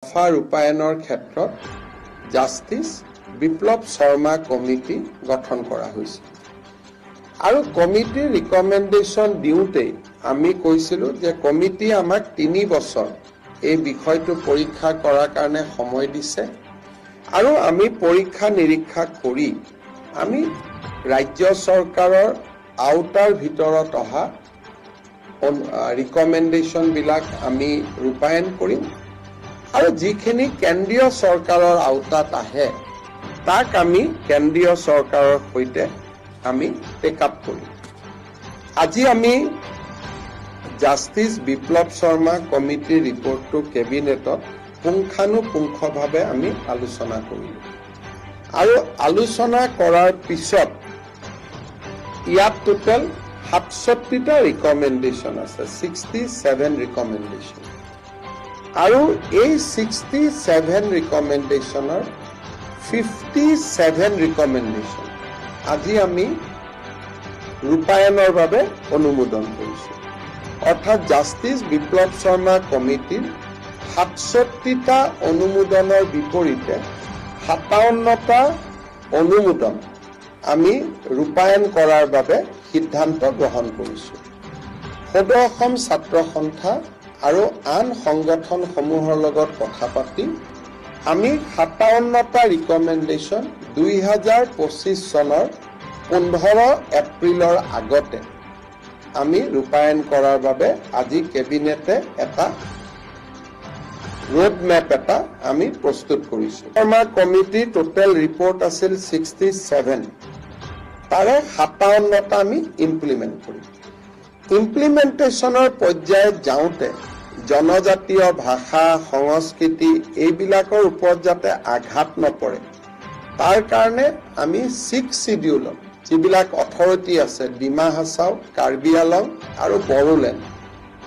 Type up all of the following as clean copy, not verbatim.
দফা ৰূপায়ণৰ ক্ষেত্ৰত জাষ্টিছ বিপ্লৱ শৰ্মা কমিটি গঠন কৰা হৈছে আৰু কমিটিৰ ৰিকমেণ্ডেশ্যন দিওঁতেই আমি কৈছিলোঁ যে কমিটি আমাক 3 বছৰ এই বিষয়টো পৰীক্ষা কৰাৰ কাৰণে সময় দিছে আৰু আমি পৰীক্ষা নিৰীক্ষা কৰি আমি ৰাজ্য চৰকাৰৰ আওতাৰ ভিতৰত অহা ৰিকমেণ্ডেশ্যনবিলাক আমি ৰূপায়ণ কৰিম আৰু যিখিনি কেন্দ্ৰীয় চৰকাৰৰ আওতাত আহে তাক আমি কেন্দ্ৰীয় চৰকাৰৰ সৈতে আমি টেক আপ কৰিম। আজি আমি জাষ্টিছ বিপ্লৱ শৰ্মা কমিটিৰ ৰিপৰ্টটো কেবিনেটত পুংখানুপুংখভাৱে আমি আলোচনা কৰিলোঁ আৰু আলোচনা কৰাৰ পিছত ইয়াত টোটেল 67টা ৰিকমেণ্ডেশ্যন আছে, 67 ৰিকমেণ্ডেশ্যন আৰু এই 67 ৰিকমেণ্ডেশ্যনৰ 57 ৰিকমেণ্ডেশ্যন আজি আমি ৰূপায়ণৰ বাবে অনুমোদন কৰিছোঁ। অৰ্থাৎ জাষ্টিছ বিপ্লৱ শৰ্মা কমিটিৰ 67টা অনুমোদনৰ বিপৰীতে 57টা অনুমোদন আমি ৰূপায়ণ কৰাৰ বাবে সিদ্ধান্ত গ্ৰহণ কৰিছোঁ। সদৌ অসম ছাত্ৰ সন্থা আৰু আন সংগঠনসমূহৰ লগত কথা পাতি আমি 57টা ৰিকমেণ্ডেশ্যন 2025 চনৰ 15 এপ্ৰিলৰ আগতে আমি ৰূপায়ণ কৰাৰ বাবে আজি কেবিনেটে এটা ৰোড মেপ এটা আমি প্ৰস্তুত কৰিছোঁ। আমাৰ কমিটিৰ টোটেল ৰিপৰ্ট আছিল 67, তাৰে 57টা আমি ইমপ্লিমেণ্ট কৰিম। ইমপ্লিমেণ্টেশ্যনৰ পৰ্যায়ত যাওঁতে জনজাতীয় ভাষা সংস্কৃতি এইবিলাকৰ ওপৰত যাতে আঘাত নপৰে তাৰ কাৰণে আমি 6 শিডিউলত যিবিলাক অথৰিটি আছে ডিমা হাছাও, কাৰ্বি আলং আৰু বড়োলেণ্ড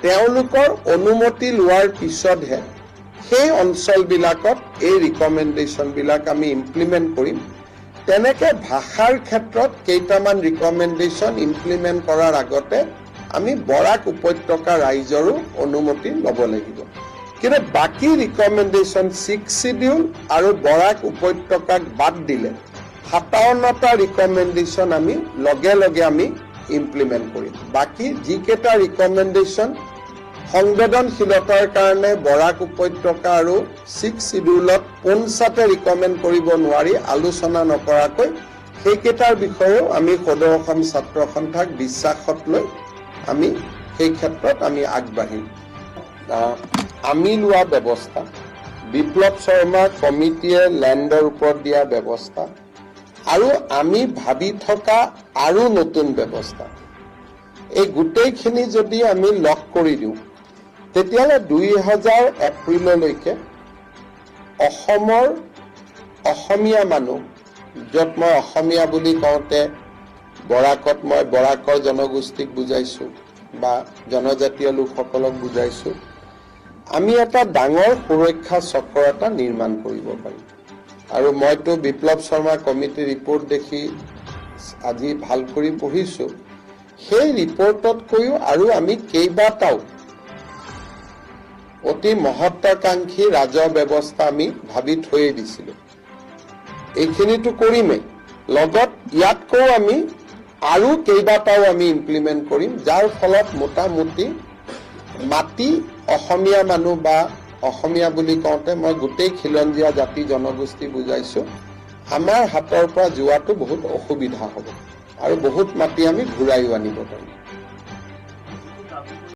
তেওঁলোকৰ অনুমতি লোৱাৰ পিছতহে সেই অঞ্চলবিলাকত এই ৰিকমেণ্ডেশ্যনবিলাক আমি ইমপ্লিমেণ্ট কৰিম। তেনেকে ভাষাৰ ক্ষেত্ৰত কেইটামান ৰিকমেণ্ডেশ্যন ইমপ্লিমেণ্ট কৰাৰ আগতে আমি বৰাক উপত্যকা ৰাইজৰো অনুমতি ল'ব লাগিব। কিন্তু বাকী ৰিকমেণ্ডেশ্যন 6 শিডিউল আৰু বৰাক উপত্যকাক বাদ দিলে 57টা ৰিকমেণ্ডেশ্যন আমি লগে লগে আমি ইমপ্লিমেণ্ট কৰিম। বাকী যিকেইটা ৰিকমেণ্ডেশ্যন সংবেদনশীলতাৰ কাৰণে বৰাক উপত্যকা আৰু 6 শিডিউলত পোনছাতে ৰিকমেণ্ড কৰিব নোৱাৰি আলোচনা নকৰাকৈ সেইকেইটাৰ বিষয়েও আমি সদৌ অসম ছাত্ৰ সন্থাক বিশ্বাসত লৈ আমি সেই ক্ষেত্ৰত আমি আগবাঢ়িম। আমি লোৱা ব্যৱস্থা, বিপ্লৱ শৰ্মা কমিটিয়ে লেণ্ডৰ ওপৰত দিয়া ব্যৱস্থা আৰু আমি ভাবি থকা আৰু নতুন ব্যৱস্থা, এই গোটেইখিনি যদি আমি লগ কৰি দিওঁ তেতিয়াহ'লে 2000 এপ্ৰিললৈকে অসমৰ অসমীয়া মানুহ, য'ত মই অসমীয়া বুলি কওঁতে বৰাকত মই বৰাকৰ জনগোষ্ঠীক বুজাইছোঁ বা জনজাতীয় লোকসকলক বুজাইছোঁ, আমি এটা ডাঙৰ সুৰক্ষা চক্ৰ এটা নিৰ্মাণ কৰিব পাৰিম। আৰু মইতো বিপ্লৱ শৰ্মা কমিটিৰ ৰিপৰ্ট দেখি আজি ভাল কৰি পঢ়িছোঁ, সেই ৰিপৰ্টতকৈও আৰু আমি কেইবাটাও অতি মহত্বাকাংক্ষী ৰাজহ ব্যৱস্থা আমি ভাবি থৈয়ে দিছিলোঁ। এইখিনিতো কৰিমেই, লগত ইয়াতকৈও আমি আৰু কেইবাটাও আমি ইমপ্লিমেণ্ট কৰিম, যাৰ ফলত মোটামুটি মাটি অসমীয়া মানুহ বা অসমীয়া বুলি কওঁতে মই গোটেই খিলঞ্জীয়া জাতি জনগোষ্ঠী বুজাইছোঁ, আমাৰ হাতৰ পৰা যোৱাটো বহুত অসুবিধা হ'ব আৰু বহুত মাটি আমি ঘূৰাইও আনিব পাৰিম।